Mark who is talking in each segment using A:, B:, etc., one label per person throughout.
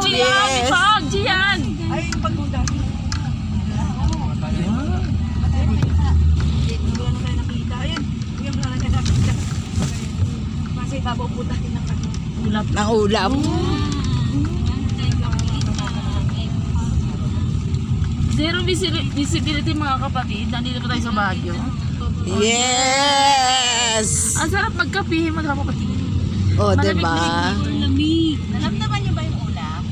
A: Yes.
B: Pag, Gian.
C: Ay, pagmunda. Kasi babaw po natin ng
B: Ulap.
A: Ng ulap.
B: Zero visibility mga kapatid. Nandito pa tayo sa Baguio.
A: Yes.
B: Ang sarap magkape mga kapatid.
A: Oh,
B: Malamig
A: diba?
B: na
D: Lamig. Naramdaman niyo ba yung ulap?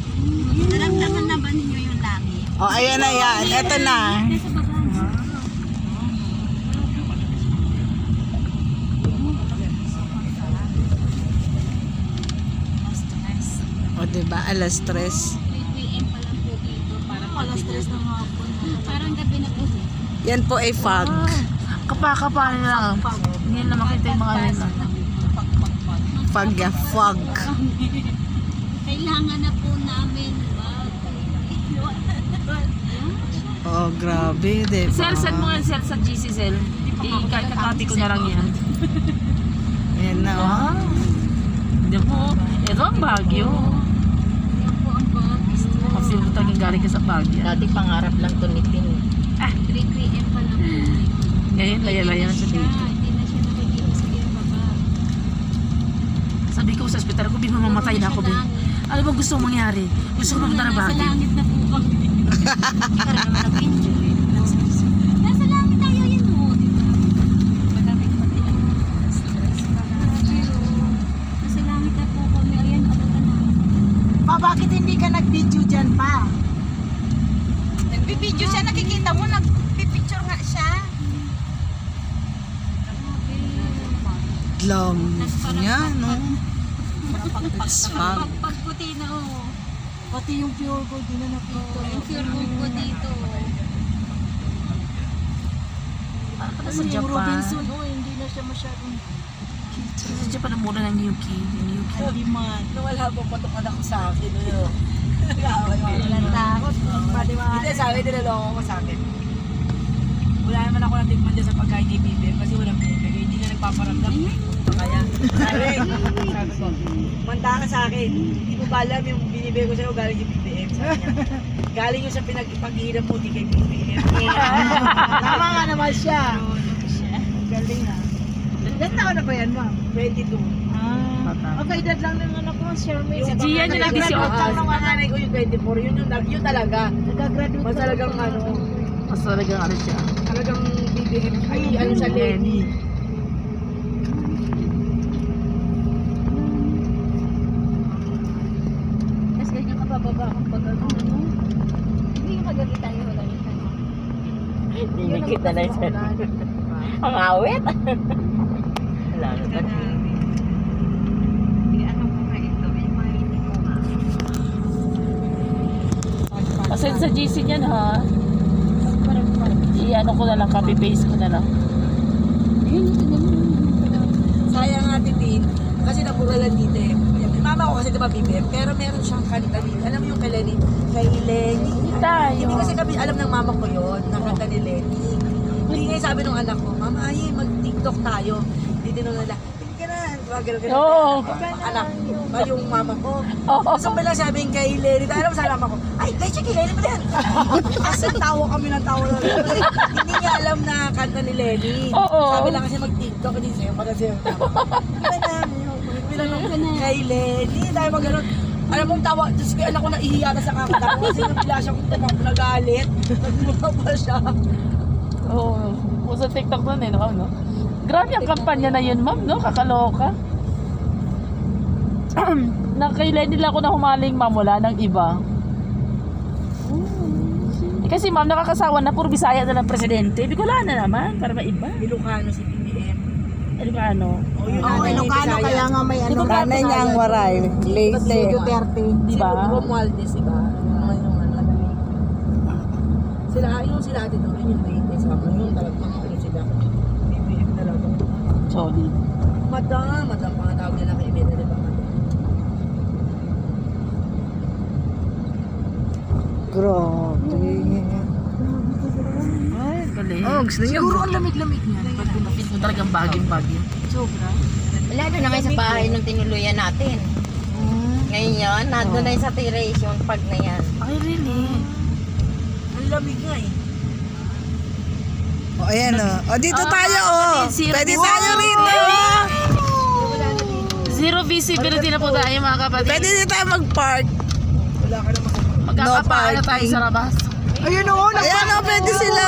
D: Naramdaman na ba ninyo yung langit?
A: Oh, ayan na yan. Ito na.
D: Nasa baba.
A: Oh, diba? Alas 3.
D: 3 p.m. pa lang po dito. Parang alas 3 ng hapon. Parang gabi na po.
A: Yan po ay fog.
B: Kapa-kapa na lang. Hindi na makita yung mga yun.
A: Fog, fog.
D: Kailangan na po namin.
A: Oh, grabe, diba?
B: Sir, send mo nga sir sa GC Cell. Kakati ko na lang yan.
A: Yan na, oh.
B: Ah. Hindi po. Ito ang Baguio.
D: Yan po ang bagis.
B: Kasi taging galing ka sa Baguio.
C: Dati pangarap lang to ni Tin.
D: 3 p.m. pa lang po.
B: Ngayon, laya-laya na siya dito.
D: Hindi na siya nakikita sa baba.
B: Sabi ko sa ospital ko, bigla mamatay na ako. Ano ba gusto mong mangyari? Gusto ko pumunta ng
D: Nasa
B: Baguio.
D: langit na po kami. Para naman nag-enjoy. Nasa langit tayo yun mo. Malamig pati ang stress. Nasa langit na po kami. Ayan, abatan na.
C: Pa, bakit hindi ka nag-video dyan pa? Nag-video siya, nakikita mo, nag-picture nga siya.
A: Lam. Yan, no? Fog.
D: Pagputi na oh.
C: Pati yung pure gold, din na nakita.
D: Yung pure gold ko dito.
B: Sa
C: Yung
B: Japan.
C: Robinson, hindi na siya masyadong
B: Sa Japan ang muna ng Yuki. Yung Yuki.
C: demand. Wala po patukan ako sa akin. Walang takot. Hindi, sabi nilaloko ko sa akin. Wala naman ako natikman dyan sa pagkain ni Bibi kasi walang bibigay. Hindi na nagpaparamdam. Kaya, sabi ko, manda ka sa akin. Hindi mo ba alam yung binibigay ko sa'yo galing yung BBM. Sabi niya, galing yung sa pinag-ipaghirap mo di kay BBM. Tama nga naman siya. Galing ha. Ilan taon na ba yan, ma'am? 22. Okay, edad lang ng anak ko, Sherman.
B: Si Gian yung nag-18.
C: Nag-graduate lang ng nanay ko yung 24. Yun talaga. Nag-graduate. Mas talagang ano,
B: Mas talagang ano siya.
C: talagang BBM. Ay, ano sa Lenny.
D: Tapos ganyan ka bababa kung pag ano. Hindi yung magabi tayo. Wala yung tayo.
C: Dinikit na lang siya. Ang awit. Wala na ba?
B: Kasi sa GC niyan ha. I-ano ko na lang, copy-paste ko na lang.
C: Sayang nga Tin, kasi naburalan dito eh. Yung mama ko kasi diba BBM, pero meron siyang kanta dito. Alam mo yung kay Lenny? Kay Lenny.
B: Tayo.
C: Hindi kasi kami alam ng mama ko yun, nakanta ni Lenny. Hindi nga sabi ng anak ko, Mama ay mag-TikTok tayo. Hindi tinanong nila, hindi ka na, ganun.
B: Oo.
C: Anak, ba yung mama ko?
B: Oo.
C: Tapos pala sabihin kay Lenny, alam mo sa alam ako, ay, guys, siya kay Lenny pala yan. Kasi tawa kami ng tawa na Lenny. Hindi niya alam na kanta ni Lenny.
B: Oo.
C: Sabi lang kasi mag-TikTok, hindi sa'yo, para sa'yo. Pinanong kay Lenny, tayo mag-ganon. Alam mong tawa, Diyos ko, anak ko nahihiya na sa kakanta ko kasi nabila siya kung tabang nagalit. Nagmula pa siya.
B: Oo. Oh, sa TikTok nun eh, no? Grabe ang kampanya na yun, ma'am, no? Kakaloka. Nakailan nila ako na humaling, ma'am, wala ng iba. Eh, kasi ma'am, nakakasawa na, puro Bisaya na ng presidente. Wala na naman, para maiba.
C: Ilocano si BBM.
B: Ilocano.
C: Ilocano kaya nga may ano.
A: Nanay niya ang waray. Late.
B: Di ba?
C: Si Romualdez, diba? Yung ano. Sila ate doon, yung late. Sabi yun, talagang ano sila. BBM talaga.
B: Solid.
C: Madam pa nga tawag nila kay Mena, diba?
A: Grabe.
B: Ay, galing.
A: Oh, gusto niyo.
C: Siguro ang lamig-lamig niya.
B: Pag pinapit mo talagang baging-bagyo.
C: Sobra.
D: Wala na ngayon sa bahay nung tinuluyan natin.
E: Ngayon yun, nandun na yung saturation pag na yan.
B: Ay, really?
C: Ang lamig nga eh.
A: O, ayan o. O, dito tayo o. Pwede tayo rito.
B: Zero visibility na po tayo mga kapatid.
A: Pwede din tayo mag-park.
C: Wala ka naman.
B: Magkakapaan na tayo
A: parking.
B: sa labas.
C: Ayun o,
A: Ayan o, pwede sila.